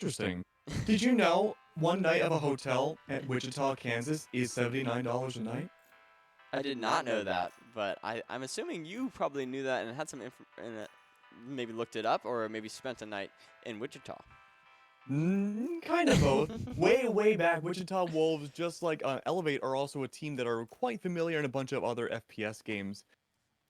Interesting. Did you know one night of a hotel at Wichita, Kansas is $79 a night? I did not know that, but I'm assuming you probably knew that and had some maybe looked it up or maybe spent a night in Wichita. Kind of both. Way back, Wichita Wolves, just like Elevate, are also a team that are quite familiar in a bunch of other FPS games.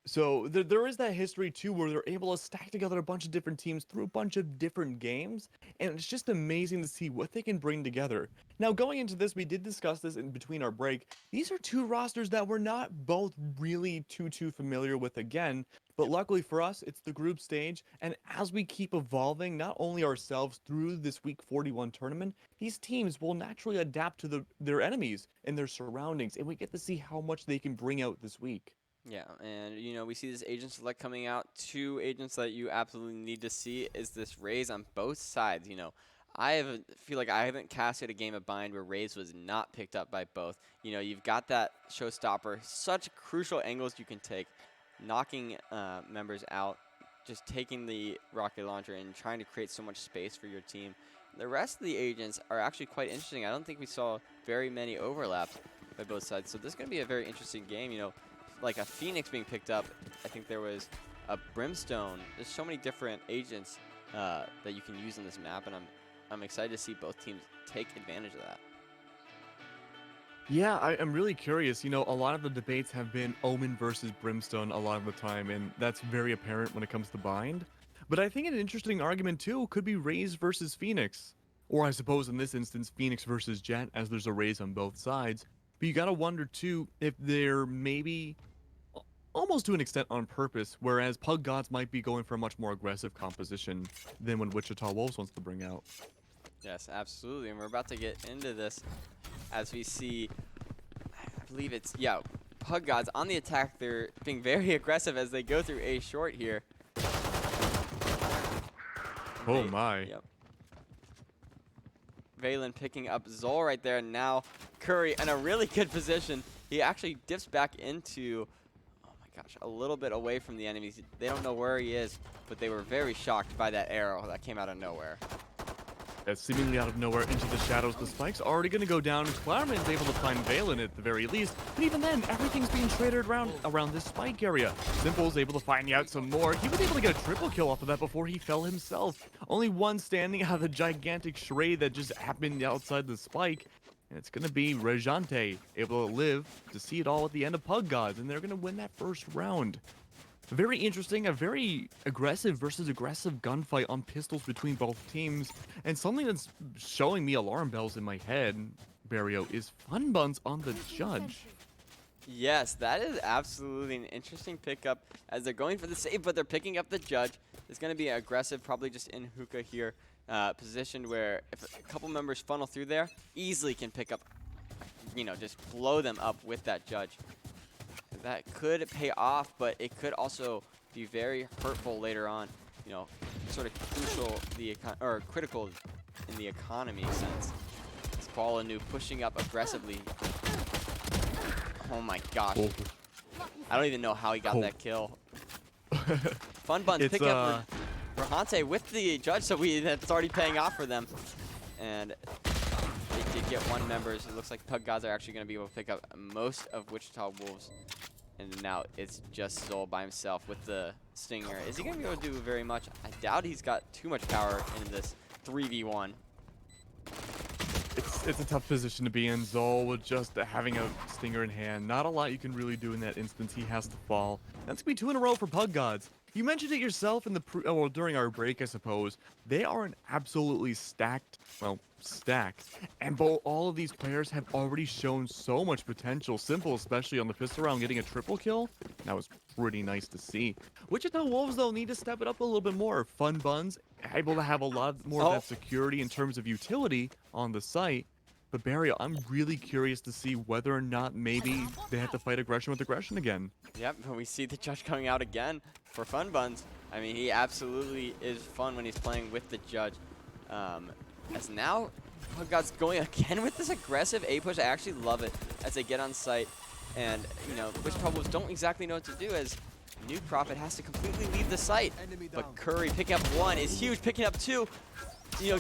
So there is that history too, where they're able to stack together a bunch of different teams through a bunch of different games, and it's just amazing to see what they can bring together. Now, going into this, we did discuss this in between our break. These are two rosters that we're not both really too familiar with again, but luckily for us, it's the group stage, and as we keep evolving, not only ourselves through this Week 41 tournament, these teams will naturally adapt to their enemies and their surroundings, and we get to see how much they can bring out this week. Yeah, and we see this agent select coming out. Two agents that you absolutely need to see is this Raze on both sides. Feel like I haven't casted a game of Bind where Raze was not picked up by both. You've got that showstopper, such crucial angles you can take, knocking members out, just taking the rocket launcher and trying to create so much space for your team. The rest of the agents are actually quite interesting. I don't think we saw very many overlaps by both sides, so this is going to be a very interesting game. Like a Phoenix being picked up. I think there was a Brimstone. There's so many different agents that you can use on this map, and I'm excited to see both teams take advantage of that. Yeah, I'm really curious. A lot of the debates have been Omen versus Brimstone a lot of the time, and that's very apparent when it comes to Bind. But I think an interesting argument, too, could be Raze versus Phoenix. Or I suppose in this instance, Phoenix versus Jet, as there's a Raze on both sides. But you gotta wonder, too, if they're maybe almost to an extent on purpose, whereas Pug Gods might be going for a much more aggressive composition than what Wichita Wolves wants to bring out. Yes, absolutely, and we're about to get into this as we see, I believe it's, Pug Gods on the attack. They're being very aggressive as they go through A short here. Oh my. Yep. Valen picking up Zol right there, and now Curry in a really good position. He actually dips back into, a little bit away from the enemies. They don't know where he is, but they were very shocked by that arrow that came out of nowhere. Seemingly out of nowhere into the shadows. The spike's already going to go down. Cloudman is able to find Valen at the very least, but even then, everything's being traded around this spike area. Simple's able to find out some more. He was able to get a triple kill off of that before he fell himself. Only one standing out of the gigantic charade that just happened outside the spike. And it's going to be Rejante able to live to see it all at the end of Pug Gods, and they're going to win that first round. Very interesting, a very aggressive versus aggressive gunfight on pistols between both teams. And something that's showing me alarm bells in my head, Barrio, is Fun Buns on the Judge. Yes, that is absolutely an interesting pickup as they're going for the save, but they're picking up the Judge. It's going to be aggressive, probably just in hookah here. Positioned where if a couple members funnel through there, easily can pick up, just blow them up with that Judge. That could pay off, but it could also be very hurtful later on, sort of critical in the economy sense. It's Qualanu pushing up aggressively. Oh my gosh. Oh. I don't even know how he got that kill. Fun Buns pick up Rehante with the Judge, so that's already paying off for them. And they did get one member, so it looks like Pug Gods are actually going to be able to pick up most of Wichita Wolves. And now it's just Zol by himself with the Stinger. Is he going to be able to do very much? I doubt he's got too much power in this 3v1. It's a tough position to be in. Zol with just having a Stinger in hand. Not a lot you can really do in that instance. He has to fall. That's going to be 2 in a row for Pug Gods. You mentioned it yourself in the during our break, I suppose. They are an absolutely stacked And all of these players have already shown so much potential. Simple, especially on the pistol round, getting a triple kill. That was pretty nice to see. Wichita Wolves, though, need to step it up a little bit more. Fun Buns, able to have a lot more of that security in terms of utility on the site. But Barry, I'm really curious to see whether or not maybe they have to fight aggression with aggression again. Yep, we see the Judge coming out again for Fun Buns. I mean, he absolutely is fun when he's playing with the Judge. As now, Pug Gods going again with this aggressive A push. I actually love it as they get on site. And, Wichita Wolves don't exactly know what to do as Nuke Prophet has to completely leave the site. But Curry picking up 1 is huge, picking up 2.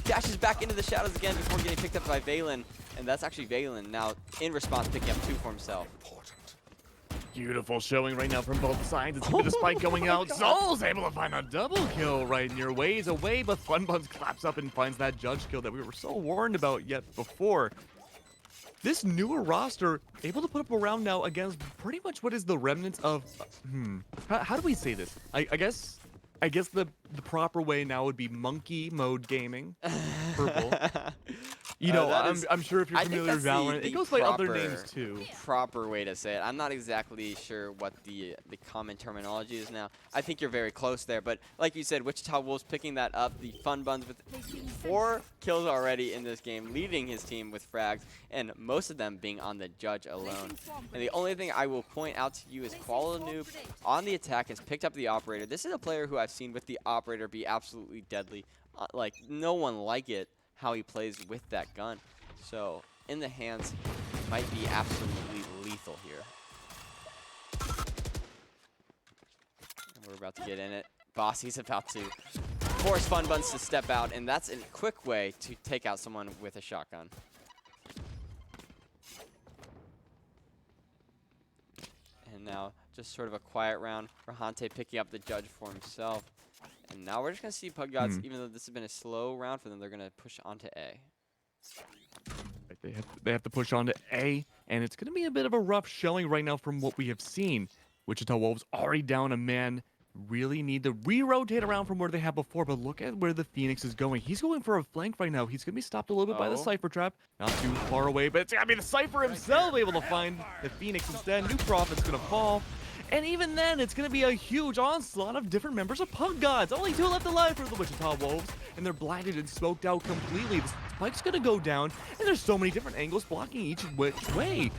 dashes back into the shadows again before getting picked up by Valen. And that's actually Valen now in response picking up 2 for himself. Beautiful showing right now from both sides. It's gonna be the spike going out. Zol's able to find a double kill right in your ways away, but Funbuns claps up and finds that judge kill that we were so warned about yet before. This newer roster able to put up a round now against pretty much what is the remnants of how do we say this? I guess the proper way now would be monkey mode gaming. Purple. I'm sure if you're familiar with Valorant, it goes by other names too. Proper way to say it. I'm not exactly sure what the common terminology is now. I think you're very close there, but like you said, Wichita Wolves picking that up. The Funbuns with 4 kills already in this game, leading his team with frags, and most of them being on the judge alone. And the only thing I will point out to you is Koala Noob on the attack has picked up the operator. This is a player who I've seen with the operator be absolutely deadly. Like no one like it. How he plays with that gun. So in the hands might be absolutely lethal here. And we're about to get in it. Bossy's about to force Funbuns to step out, and that's a quick way to take out someone with a shotgun. And now just sort of a quiet round. Rahante picking up the judge for himself. And now we're just going to see Pug Gods, even though this has been a slow round for them, they're going to push onto A. They have to push on to A, and it's going to be a bit of a rough showing right now from what we have seen. Wichita Wolves already down a man, really need to re-rotate around from where they had before, but look at where the Phoenix is going. He's going for a flank right now. He's going to be stopped a little bit by the Cypher trap. Not too far away, but it's going to be the Cypher himself able to find the Phoenix instead. New Prophet's going to fall. And even then, it's going to be a huge onslaught of different members of Pug Gods. Only 2 left alive for the Wichita Wolves, and they're blinded and smoked out completely. The spike's going to go down, and there's so many different angles blocking each which way.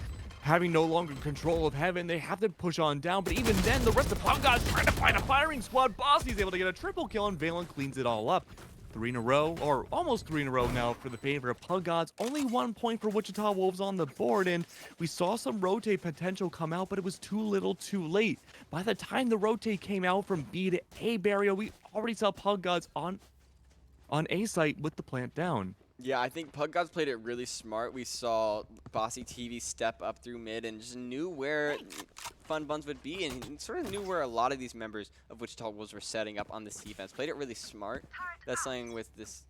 Having no longer control of heaven, they have to push on down, but even then, the rest of Pug Gods trying to find a firing squad. Bossy's able to get a triple kill, and Valen cleans it all up. 3 in a row, or almost 3 in a row now for the favor of Pug Gods. Only 1 point for Wichita Wolves on the board, and we saw some rotate potential come out, but it was too little too late. By the time the rotate came out from B to A barrier, we already saw Pug Gods on A site with the plant down. Yeah, I think Pug Gods played it really smart. We saw Bossy TV step up through mid and just knew where Funbuns would be, and sort of knew where a lot of these members of Wichita Wolves were setting up on this defense. Played it really smart. That's something with this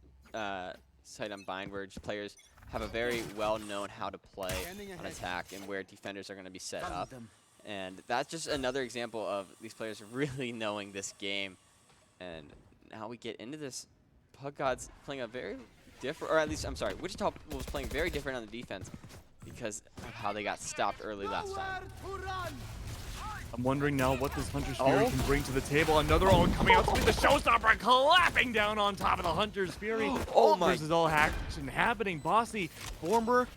site on Bind where just players have a very well-known how to play on attack and where defenders are going to be set up. And that's just another example of these players really knowing this game. And now we get into this. Pug Gods playing a very different, or at least, I'm sorry, Wichita was playing very different on the defense because of how they got stopped early last time. I'm wondering now what this Hunter's Fury can bring to the table. Another ult coming out to be the showstopper, clapping down on top of the Hunter's Fury. Oh my! Versus all action happening. Bossy, former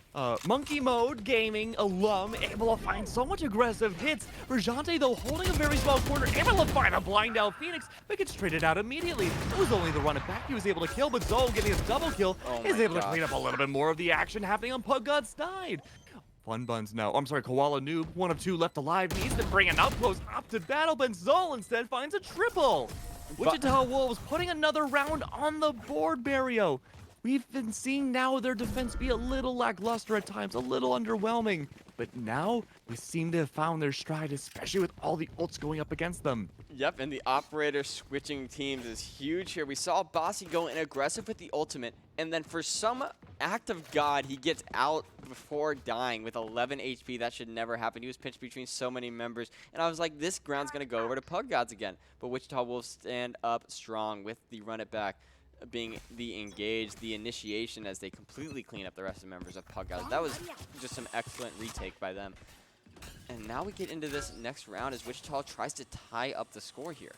Monkey Mode Gaming alum, able to find so much aggressive hits. Rajante, though, holding a very small corner, able to find a blind out Phoenix, but gets traded out immediately. It was only the run it back he was able to kill, but Zoe getting his double kill is able to clean up a little bit more of the action happening on Pug God's side. Funbuns now. I'm sorry, Koala Noob, 1 of 2 left alive. Needs to bring an up close up to battle, but Zol instead finds a triple. Wichita Wolves putting another round on the board, Barrio. We've been seeing now their defense be a little lackluster at times, a little underwhelming. But now we seem to have found their stride, especially with all the ults going up against them. Yep, and the operator switching teams is huge here. We saw Bossy go in aggressive with the ultimate, and then for some act of God, he gets out before dying with 11 HP. That should never happen. He was pinched between so many members, and I was like, this ground's going to go over to Pug Gods again. But Wichita will stand up strong with the run it back being the engage, the initiation as they completely clean up the rest of the members of Pug Gods. That was just some excellent retake by them. And now we get into this next round as Wichita tries to tie up the score here.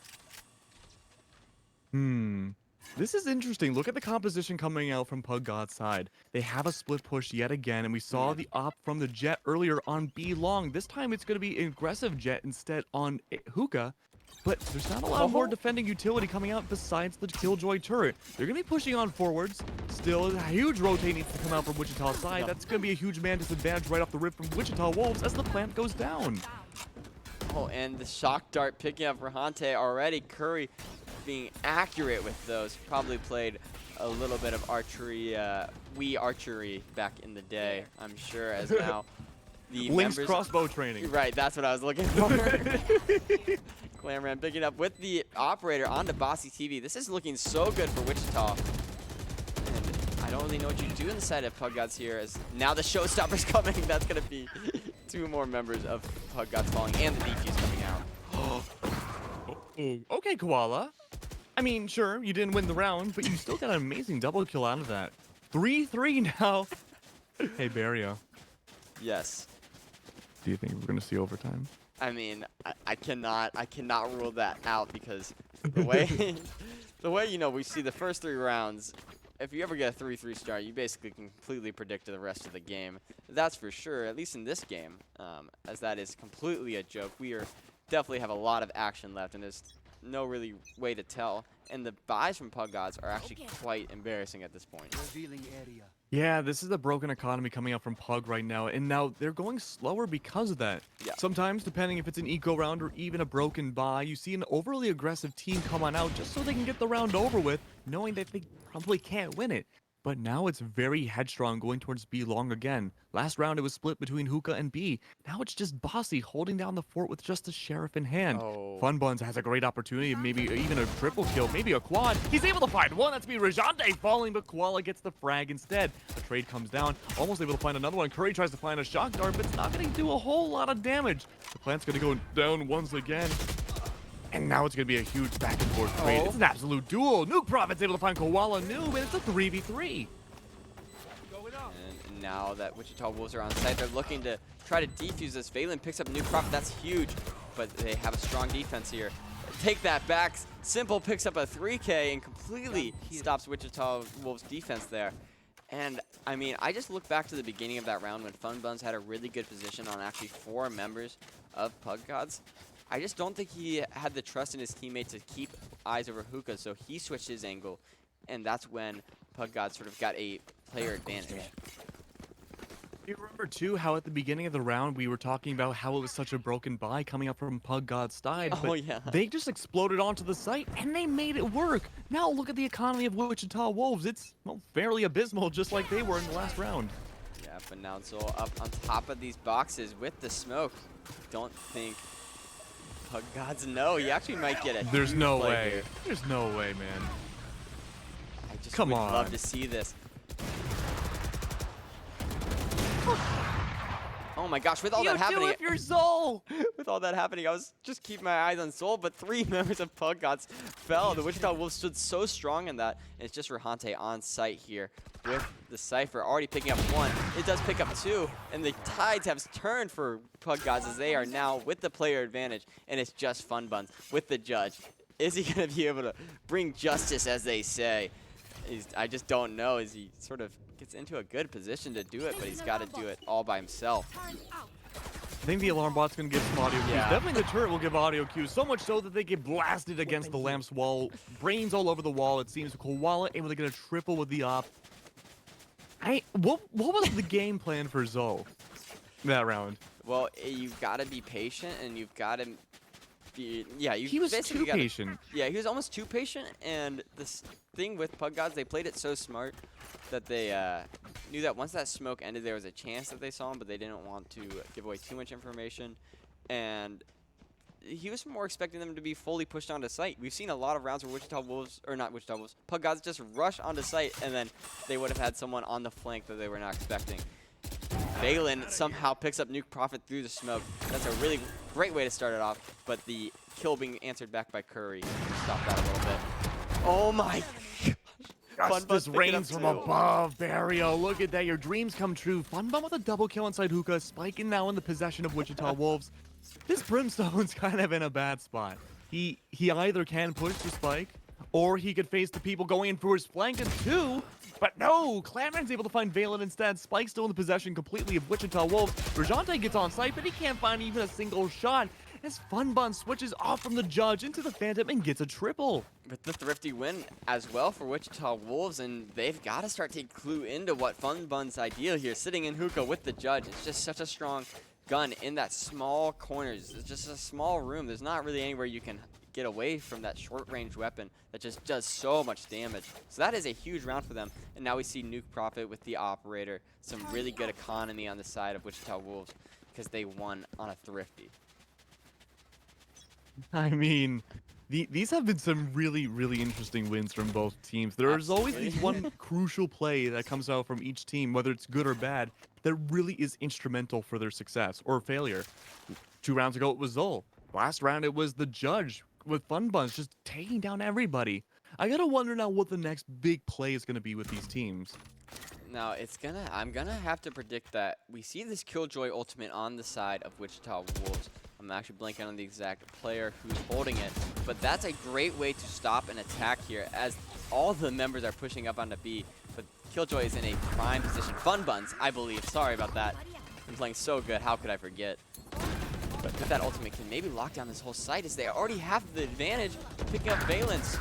This is interesting. Look at the composition coming out from Pug God's side. They have a split push yet again, and we saw the op from the Jet earlier on B long. This time it's going to be aggressive Jet instead on Hookah. But there's not a lot more defending utility coming out besides the Killjoy turret. They're going to be pushing on forwards. Still, a huge rotate needs to come out from Wichita's side. That's going to be a huge man disadvantage right off the rip from Wichita Wolves as the plant goes down. Oh, and the shock dart picking up Rahante already. Curry being accurate with those. Probably played a little bit of archery, Wii archery back in the day, I'm sure, as now the Link's members... crossbow training. Right, that's what I was looking for. Glamran picking up with the operator onto Bossy TV. This is looking so good for Wichita. And I don't really know what you do inside of Pug Gods here, as now the showstopper's coming. That's going to be 2 more members of Pug Gods falling, and the DQ's coming out. Okay, Koala. I mean, sure, you didn't win the round, but you still got an amazing double kill out of that. 3-3 now. Hey, Barrio. Yes. Do you think we're going to see overtime? I mean, I cannot rule that out, because the way the way we see the first 3 rounds, if you ever get a 3-3 start, you basically can completely predict the rest of the game. That's for sure, at least in this game, as that is completely a joke. We definitely have a lot of action left, and there's no really way to tell. And the buys from Pug Gods are actually quite embarrassing at this point. Yeah, this is the broken economy coming out from Pug right now, and now they're going slower because of that. Yeah. Sometimes, depending if it's an eco round or even a broken buy, you see an overly aggressive team come on out just so they can get the round over with, knowing that they probably can't win it. But now it's very headstrong going towards B long again. Last round it was split between Hookah and B. Now it's just Bossy holding down the fort with just the sheriff in hand. Oh. Fun Buns has a great opportunity, maybe even a triple kill, maybe a quad. He's able to find one. That's me, Rajante falling, but Koala gets the frag instead. The trade comes down, almost able to find another one. Curry tries to find a shock dart, but it's not going to do a whole lot of damage. The plant's going to go down once again. And now it's going to be a huge back and forth trade. It's an absolute duel. Nuke Prophet's able to find Koala Noob, and it's a 3v3. And now that Wichita Wolves are on site, they're looking to try to defuse this. Valen picks up Nuke Prophet. That's huge, but they have a strong defense here. Take that back. Simple picks up a 3K and completely stops Wichita Wolves' defense there. And, I mean, I just look back to the beginning of that round when Fun Buns had a really good position on actually 4 members of Pug Gods. I just don't think he had the trust in his teammate to keep eyes over Hookah, so he switched his angle, and that's when Pug God sort of got a player advantage. You remember, too, how at the beginning of the round we were talking about how it was such a broken buy coming up from Pug God's side, Oh, but yeah. they just exploded onto the site, and they made it work. Now look at the economy of Wichita Wolves. It's, well, fairly abysmal, just like they were in the last round. Yeah, but now Zol up on top of these boxes with the smoke. Don't think Pug Gods know. He actually might get it. There's no way. There's no way, man. I just Come would on. love to see this. Oh my gosh, with all that happening, You do it, you're Zol! with all that happening, I was just keeping my eyes on Soul, but 3 members of Pug Gods fell. The Wichita Wolves stood so strong in that, and it's just Rahante on site here with the Cypher already picking up 1. It does pick up 2, and the tides have turned for Pug Gods as they are now with the player advantage, and it's just Fun Buns with the judge. Is he going to be able to bring justice, as they say? I just don't know, as he sort of gets into a good position to do it, but he's got to do it all by himself. I think the alarm bot's going to give some audio cues. Yeah. Definitely the turret will give audio cues, so much so that they get blasted against the lamp's wall. Brains all over the wall, it seems. Koala able to get a triple with the op. What was the game plan for Zol that round? Well, you've got to be patient, and you've got to be... Yeah, He was too patient. Yeah, he was almost too patient, and this thing with Pug Gods, they played it so smart that they knew that once that smoke ended, there was a chance that they saw him, but they didn't want to give away too much information. And he was more expecting them to be fully pushed onto site. We've seen a lot of rounds where Wichita Wolves, or not Wichita Wolves, Pug Gods just rush onto site, and then they would have had someone on the flank that they were not expecting. Valen somehow picks up Nuke Prophet through the smoke. That's a really great way to start it off, but the kill being answered back by Curry stopped that a little bit. Oh my gosh. This rains from above, Barrio. Look at that. Your dreams come true. Funbun with a double kill inside Hookah. Spike in now in the possession of Wichita Wolves. This Brimstone's kind of in a bad spot. He either can push the Spike, or he could face the people going in for his flank and 2. But no, Clanran's able to find Valen instead. Spike's still in the possession completely of Wichita Wolves. Rajante gets on site, but he can't find even a single shot. As Funbun switches off from the judge into the Phantom and gets a triple. With the thrifty win as well for Wichita Wolves, and they've got to start to clue into what Funbun's ideal here. Sitting in Hookah with the judge, it's just such a strong gun in that small corners. It's just a small room. There's not really anywhere you can get away from that short-range weapon that just does so much damage. So that is a huge round for them. And now we see Nuke Profit with the Operator. Some really good economy on the side of Wichita Wolves because they won on a thrifty. I mean, these have been some really, really interesting wins from both teams. There's always Absolutely. this one crucial play that comes out from each team, whether it's good or bad, that really is instrumental for their success or failure. 2 rounds ago, it was Zol. Last round, it was the Judge with Fun Buns just taking down everybody. I gotta wonder now what the next big play is gonna be with these teams. Now I'm gonna have to predict that we see this Killjoy ultimate on the side of Wichita Wolves. I'm actually blanking on the exact player who's holding it, but that's a great way to stop an attack here as all the members are pushing up onto B. But Killjoy is in a prime position. Fun Buns, I believe. Sorry about that. I'm playing so good. How could I forget? But with that ultimate can maybe lock down this whole site as they already have the advantage picking up Valence.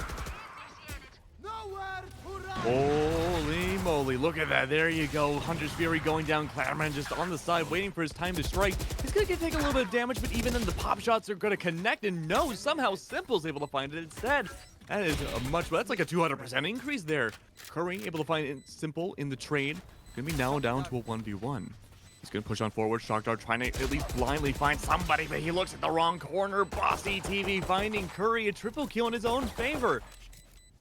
Holy moly, look at that. There you go. Hunter's Fury going down. Clamorman just on the side, waiting for his time to strike. He's going to take a little bit of damage, but even then the pop shots are going to connect. And no, somehow Simple's able to find it instead. That is that's like a 200% increase there. Curry able to find Simple in the trade. Going to be now down to a 1v1. He's going to push on forward. Shock Dart trying to at least blindly find somebody, but he looks at the wrong corner. Bossy TV finding Curry a triple kill in his own favor.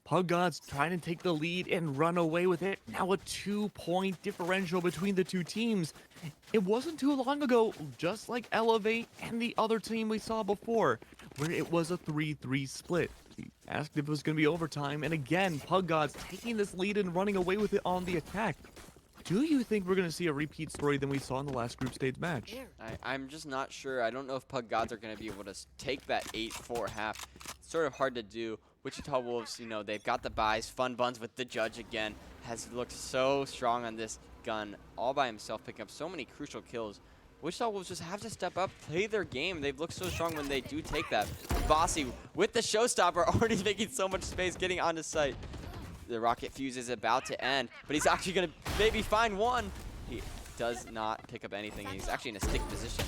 Puggods trying to take the lead and run away with it. Now a 2-point differential between the two teams. It wasn't too long ago, just like Elevate and the other team we saw before, where it was a 3-3 split. We asked if it was going to be overtime, and again, Puggods taking this lead and running away with it on the attack. Do you think we're going to see a repeat story than we saw in the last group stage match? I'm just not sure. I don't know if Puggods are going to be able to take that 8-4 half. It's sort of hard to do. Wichita Wolves, they've got the buys. Fun Buns with the Judge again has looked so strong on this gun all by himself, picking up so many crucial kills. Wichita Wolves just have to step up, play their game. They've looked so strong when they do take that. Bossy with the showstopper already making so much space, getting onto site. The rocket fuse is about to end, but he's actually going to maybe find one. He does not pick up anything. He's actually in a stick position.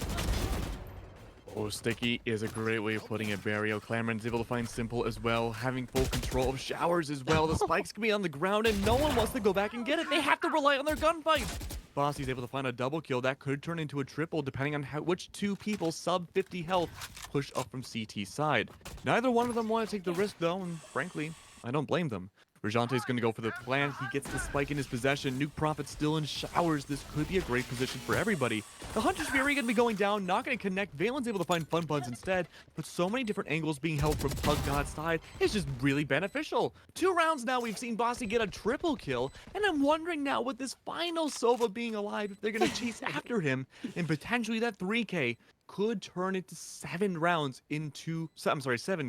Oh, sticky is a great way of putting it. Barrio Clamoran's able to find Simple as well, having full control of showers as well. The spikes can be on the ground, and no one wants to go back and get it. They have to rely on their gunfight. Bossy's able to find a double kill. That could turn into a triple, depending on which two people sub 50 health push up from CT side. Neither one of them want to take the risk, though, and frankly, I don't blame them. Rajante's going to go for the plan. He gets the spike in his possession. Nuke Profit still in showers. This could be a great position for everybody. The Hunter's Fury going to be going down, not going to connect. Valen's able to find Fun Buns instead, but so many different angles being held from Puggod's side is just really beneficial. 2 rounds now, we've seen Bossy get a triple kill, and I'm wondering now with this final Sova being alive, if they're going to chase after him, and potentially that 3K could turn into 7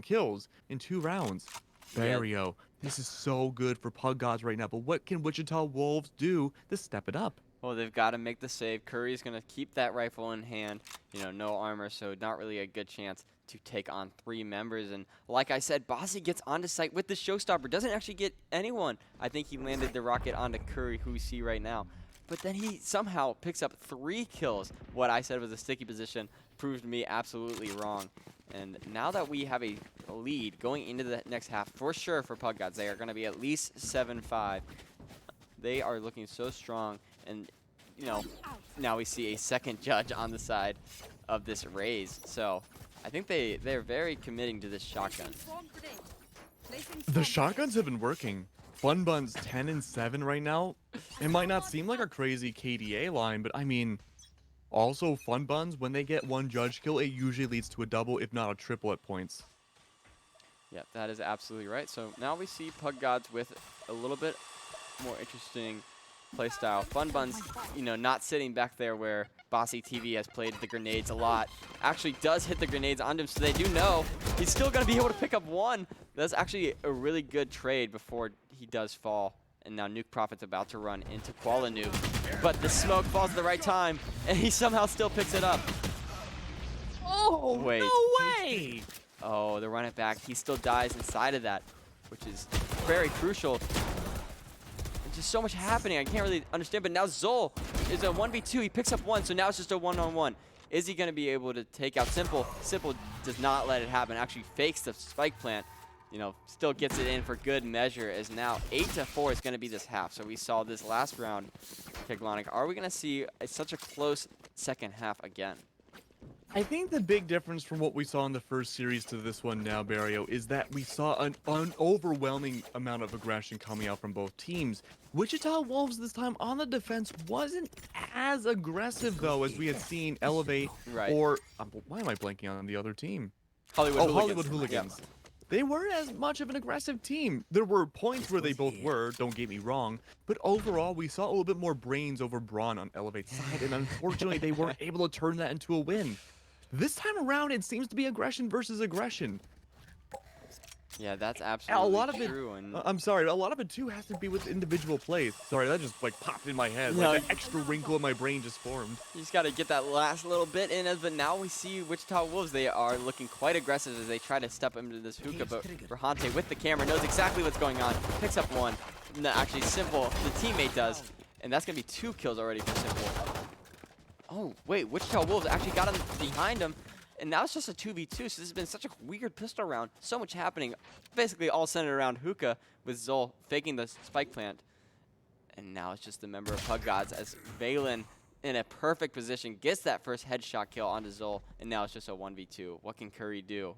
kills in 2 rounds. Barrio. This is so good for Puggods right now, but what can Wichita Wolves do to step it up? Well, they've got to make the save. Curry's going to keep that rifle in hand. No armor, so not really a good chance to take on 3 members. And like I said, Bossy gets onto site with the showstopper. Doesn't actually get anyone. I think he landed the rocket onto Curry, who we see right now. But then he somehow picks up 3 kills. What I said was a sticky position proved me absolutely wrong. And now that we have a lead going into the next half, for sure for Puggods, they are going to be at least 7-5. They are looking so strong. And, now we see a second Judge on the side of this raise. So I think they're very committing to this shotgun. The shotguns have been working. Fun Buns 10 and 7 right now. It might not seem like a crazy KDA line, but I mean, also Fun Buns, when they get 1 Judge kill, it usually leads to a double, if not a triple at points. Yeah, that is absolutely right. So now we see Puggods with a little bit more interesting playstyle. Fun Buns, not sitting back there where Bossy TV has played the grenades a lot. Actually does hit the grenades onto him, so they do know he's still going to be able to pick up 1. That's actually a really good trade before he does fall. And now Nuke Profit's about to run into Koala Nuke. But the smoke falls at the right time, and he somehow still picks it up. Oh, wait. No way! Oh, they run it back. He still dies inside of that, which is very crucial. There's just so much happening. I can't really understand. But now Zol is a 1v2. He picks up 1, so now it's just a 1-on-1. Is he going to be able to take out Simple? Simple does not let it happen. Actually fakes the spike plant. You know, still gets it in for good measure, as now 8-4 is going to be this half. So we saw this last round, Kiglonic. Are we going to see such a close second half again? I think the big difference from what we saw in the first series to this one now, Barrio, is that we saw an overwhelming amount of aggression coming out from both teams. Wichita Wolves this time on the defense wasn't as aggressive, though, as we had seen Elevate or... why am I blanking on the other team? Hollywood Hooligans. Yep. They weren't as much of an aggressive team. There were points where they both were, don't get me wrong, but overall we saw a little bit more brains over brawn on Elevate's side, and unfortunately they weren't able to turn that into a win. This time around, it seems to be aggression versus aggression. Yeah, that's absolutely true. I'm sorry, a lot of it too has to be with individual plays. Sorry, that just like popped in my head. No, like an extra wrinkle in my brain just formed. You just got to get that last little bit in, but now we see Wichita Wolves. They are looking quite aggressive as they try to step into this hookah, but Rahante with the camera knows exactly what's going on. Picks up one. No, actually, Simple, the teammate does, and that's going to be 2 kills already for Simple. Oh, wait, Wichita Wolves actually got him behind him. And now it's just a 2v2, so this has been such a weird pistol round. So much happening, basically all centered around hookah, with Zol faking the spike plant. And now it's just the member of Pug Gods as Valen, in a perfect position, gets that first headshot kill onto Zol. And now it's just a 1v2. What can Curry do?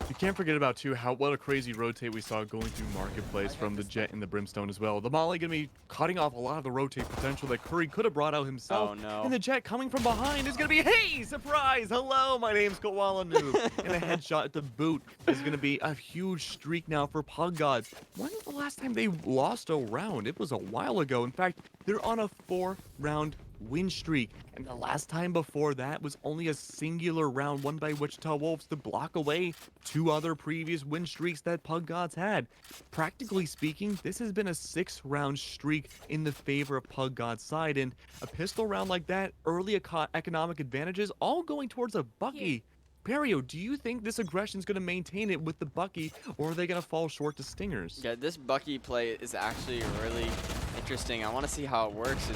You can't forget about too what a crazy rotate we saw going through Marketplace from the Jet and the Brimstone as well. The Molly gonna be cutting off a lot of the rotate potential that Curry could have brought out himself. Oh no. And the Jet coming from behind is gonna be, hey, surprise! Hello, my name's Koala Noob. And a headshot at the boot is gonna be a huge streak now for Pug Gods. When was the last time they lost a round? It was a while ago. In fact, they're on a 4-round win streak, and the last time before that was only a singular round won by Wichita Wolves to block away 2 other previous win streaks that Pug Gods had. Practically speaking, this has been a 6-round streak in the favor of Pug Gods' side, and a pistol round like that, early economic advantages, all going towards a Bucky. Perio, do you think this aggression is going to maintain it with the Bucky, or are they going to fall short to Stingers? Yeah, this Bucky play is actually really interesting. I want to see how it works.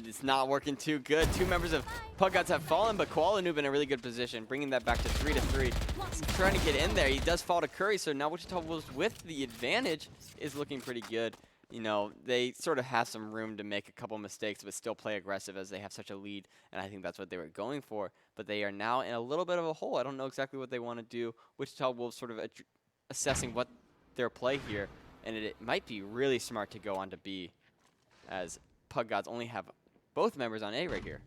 It's not working too good. 2 members of Pug Gods have fallen, but Koala Noob in a really good position, bringing that back to 3-3. He's trying to get in there. He does fall to Curry, so now Wichita Wolves with the advantage is looking pretty good. You know, they sort of have some room to make a couple mistakes, but still play aggressive as they have such a lead, and I think that's what they were going for. But they are now in a little bit of a hole. I don't know exactly what they want to do. Wichita Wolves sort of assessing what their play here, and it might be really smart to go on to B, as Pug Gods only have both members on A right here.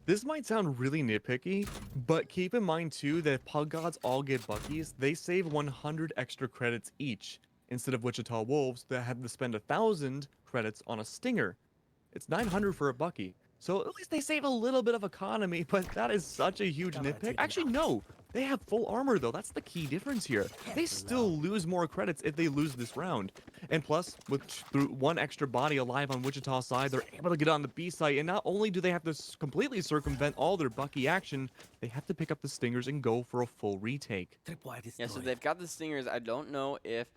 This might sound really nitpicky, but keep in mind too that if Pug Gods all get Buckies, they save 100 extra credits each, instead of Wichita Wolves that had to spend 1,000 credits on a Stinger. It's 900 for a Bucky. So at least they save a little bit of economy, but that is such a huge nitpick. Actually, no. They have full armor, though. That's the key difference here. They still lose more credits if they lose this round. And plus, with through 1 extra body alive on Wichita's side, they're able to get on the B site. And not only do they have to completely circumvent all their Bucky action, they have to pick up the Stingers and go for a full retake. Yeah, so they've got the Stingers. I don't know if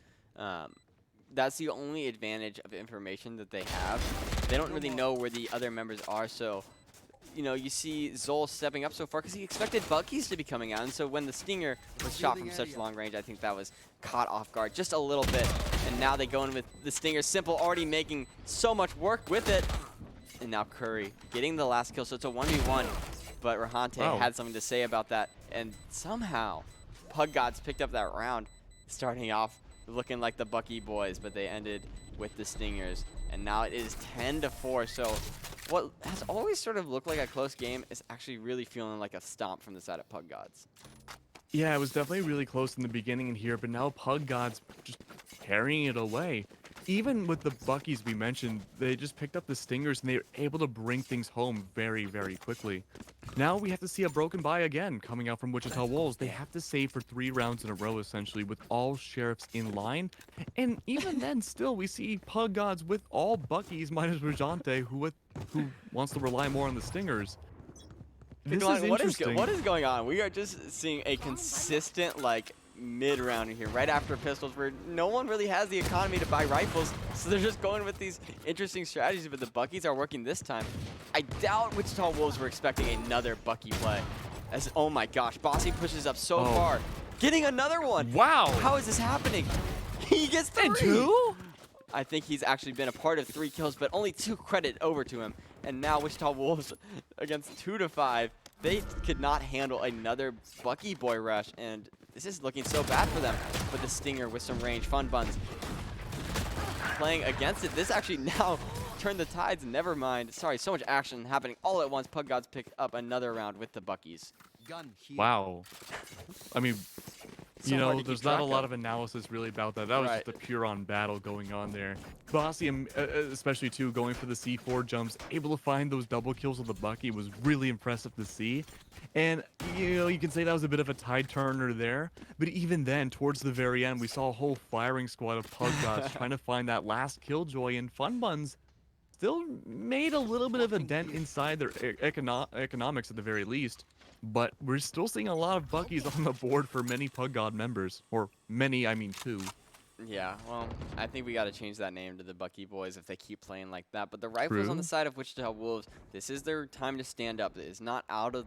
that's the only advantage of information that they have. They don't really know where the other members are, so you know, you see Zol stepping up so far because he expected Buckies to be coming out, and so when the Stinger was shot from such long range, I think that was caught off guard just a little bit. And now they go in with the Stinger. Simple already making so much work with it, and now Curry getting the last kill, so it's a 1v1. But Rahante had something to say about that, and somehow Pug Gods picked up that round, starting off looking like the Bucky boys, but they ended with the Stingers. And now it is 10-4, so what has always sort of looked like a close game is actually really feeling like a stomp from the side of Pug Gods. Yeah, it was definitely really close in the beginning in here, but now Pug Gods just carrying it away. Even with the Buckies we mentioned, they just picked up the Stingers and they were able to bring things home very, very quickly. Now we have to see a broken bye again coming out from Wichita Wolves. They have to save for 3 rounds in a row, essentially, with all sheriffs in line. And even then, still, we see Pug Gods with all Buckies minus Rajante, who wants to rely more on the Stingers. This is interesting. What is going on? We are just seeing a consistent, like, mid-round here, right after pistols, where no one really has the economy to buy rifles, so they're just going with these interesting strategies, but the Buckies are working this time. I doubt Wichita Wolves were expecting another Bucky play. As, oh my gosh, Bossy pushes up so far. Getting another one. Wow. How is this happening? He gets 3. And 2? I think he's actually been a part of 3 kills, but only 2 credit over to him. And now Wichita Wolves against 2 to 5. They could not handle another Bucky boy rush, and this is looking so bad for them. But the Stinger with some range, Fun Buns playing against it. This actually now turned the tides. Never mind. Sorry, so much action happening all at once. Pug Gods pick up another round with the Buckies. Wow. I mean, So you hard know, to there's keep not a track lot of. of analysis really about that. That was Right. just a pure-on battle going on there. Bossy, especially too, going for the C4 jumps, able to find those double kills with the Bucky was really impressive to see. And, you know, you can say that was a bit of a tide turner there. But even then, towards the very end, we saw a whole firing squad of Pug Gods trying to find that last killjoy, and Fun Buns still made a little bit of a dent inside their economics at the very least. But we're still seeing a lot of Buckies on the board for many Pug God members. Or many, I mean 2. Yeah, well, I think we got to change that name to the Bucky Boys if they keep playing like that. But the Rifles on the True. side of Wichita Wolves, this is their time to stand up. It is not out of,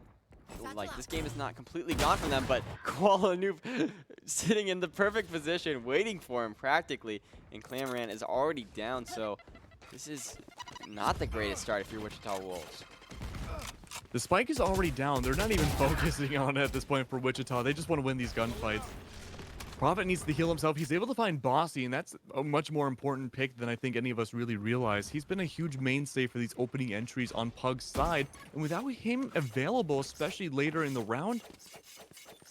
like, this game is not completely gone from them, but Koala Noob sitting in the perfect position, waiting for him practically. And Clamran is already down, so this is not the greatest start if you're Wichita Wolves. The spike is already down. They're not even focusing on it at this point for Wichita. They just want to win these gunfights. Prophet needs to heal himself. He's able to find Bossy, and that's a much more important pick than I think any of us really realize. He's been a huge mainstay for these opening entries on Pug's side, and without him available, especially later in the round,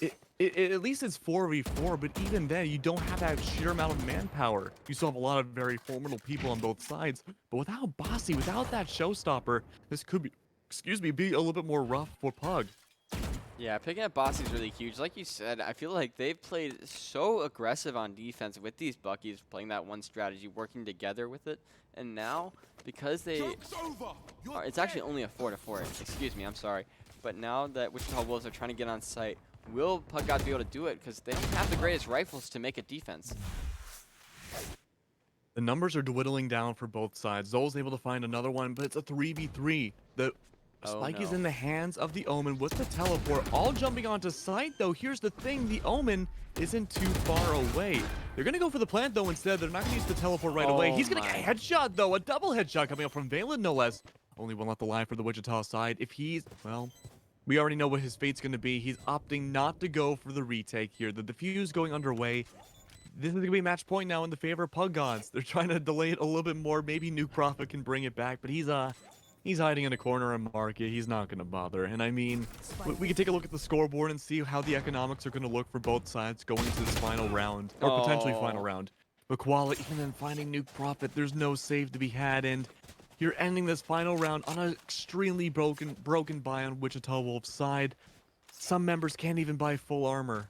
at least it's 4v4, but even then, you don't have that sheer amount of manpower. You still have a lot of very formidable people on both sides, but without Bossy, without that showstopper, this could be, be a little bit more rough for Pug. Yeah, picking up Bossy is really huge. Like you said, I feel like they've played so aggressive on defense with these Buckies, playing that one strategy, working together with it. And now, because it's actually only a 4-4. Excuse me, I'm sorry. But now that Wichita Wolves are trying to get on site, will Pug God be able to do it? Because they don't have the greatest rifles to make a defense. The numbers are dwindling down for both sides. Zol's able to find another one, but it's a 3v3. The spike is in the hands of the Omen with the teleport. All jumping onto site, though. Here's the thing. The Omen isn't too far away. They're going to go for the plant, though, instead. They're not going to use the teleport right away. He's going to get a headshot, though. A double headshot coming up from Valen, no less. Only one left alive for the Wichita side. If he's, well, we already know what his fate's going to be. He's opting not to go for the retake here. The defuse going underway. This is going to be match point now in the favor of Pug Gods. They're trying to delay it a little bit more. Maybe Nuke Prophet can bring it back, but he's hiding in a corner and market. He's not going to bother. And I mean, we can take a look at the scoreboard and see how the economics are going to look for both sides going into this final round, or potentially final round. But Koala, even then finding Nuke Prophet, there's no save to be had, and you're ending this final round on an extremely broken buy on Wichita Wolves' side. Some members can't even buy full armor.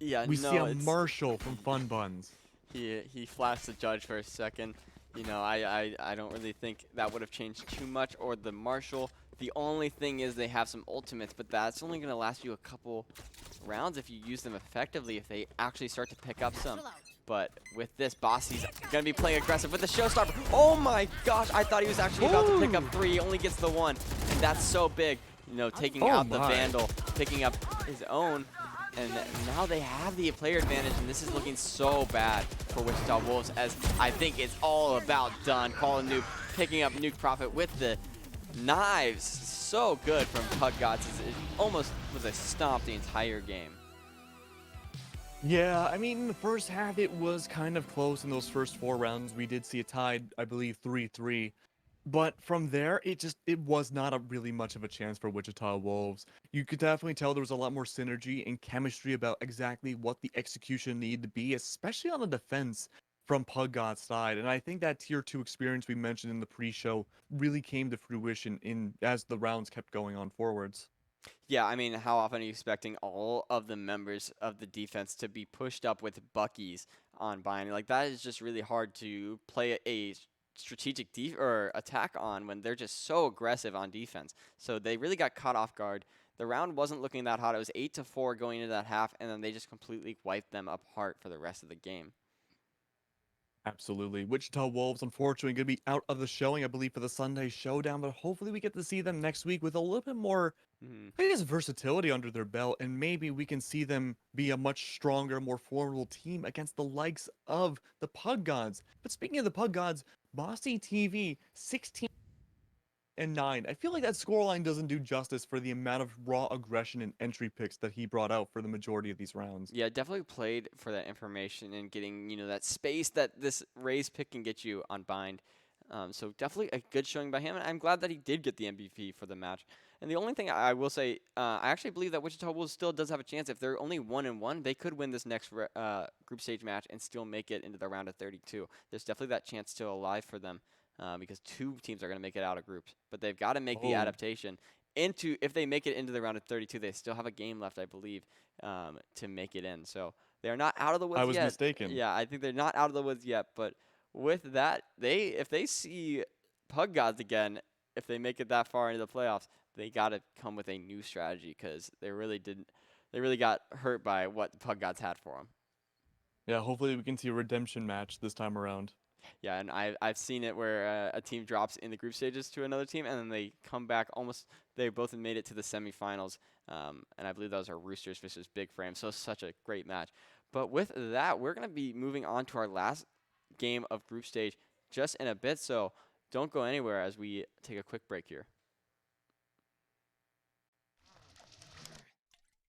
Yeah, We see a Marshall from Fun Buns. He flashed the judge for a second. You know, I don't really think that would have changed too much, or the Marshall. The only thing is they have some ultimates, but that's only going to last you a couple rounds if you use them effectively, if they actually start to pick up some. But with this, Bossy's going to be playing aggressive with the showstopper. Oh my gosh, I thought he was actually about to pick up 3. He only gets the 1, and that's so big. You know, taking out the Vandal, picking up his own. And now they have the player advantage, and this is looking so bad for Wichita Wolves, as I think it's all about done. Koala Noob picking up Nuke Prophet with the knives. So good from Pug Gods. It almost was a stomp the entire game. Yeah, I mean, in the first half, it was kind of close in those first 4 rounds. We did see a tied, I believe, 3-3. But from there, it was not really much of a chance for Wichita Wolves. You could definitely tell there was a lot more synergy and chemistry about exactly what the execution needed to be, especially on the defense from Pug God's side. And I think that tier 2 experience we mentioned in the pre-show really came to fruition as the rounds kept going on forwards. Yeah, I mean, how often are you expecting all of the members of the defense to be pushed up with Buckies on Binary? Like, that is just really hard to play a strategic attack on when they're just so aggressive on defense. So they really got caught off guard. the round wasn't looking that hot. It was 8-4 going into that half, and then they just completely wiped them apart for the rest of the game. Absolutely. Wichita Wolves, unfortunately, going to be out of the showing, I believe, for the Sunday Showdown, but hopefully we get to see them next week with a little bit more, Mhm. I guess, versatility under their belt, and maybe we can see them be a much stronger, more formidable team against the likes of the Pug Gods. But speaking of the Pug Gods, Bossy TV 16-9. I feel like that scoreline doesn't do justice for the amount of raw aggression and entry picks that he brought out for the majority of these rounds. Yeah, definitely played for that information and getting, that space that this raise pick can get you on bind. So definitely a good showing by him, and I'm glad that he did get the MVP for the match. And the only thing I will say, I actually believe that Wichita Wolves still does have a chance. If they're only 1-1, they could win this next group stage match and still make it into the round of 32. There's definitely that chance still alive for them because two teams are going to make it out of groups, but they've got to make the Oh, adaptation into. If they make it into the round of 32, they still have a game left, I believe, to make it in. So they are not out of the I woods was yet. mistaken. Yeah, I think they're not out of the woods yet. But with that, if they see Pug Gods again, if they make it that far into the playoffs, they got to come with a new strategy because they really didn't. They really got hurt by what the Pug Gods had for them. Yeah, hopefully we can see a redemption match this time around. Yeah, and I've seen it where a team drops in the group stages to another team, and then they come back almost. They both made it to the semifinals, and I believe those are Roosters versus Big Frame. So such a great match. But with that, we're gonna be moving on to our last game of group stage just in a bit. So don't go anywhere as we take a quick break here.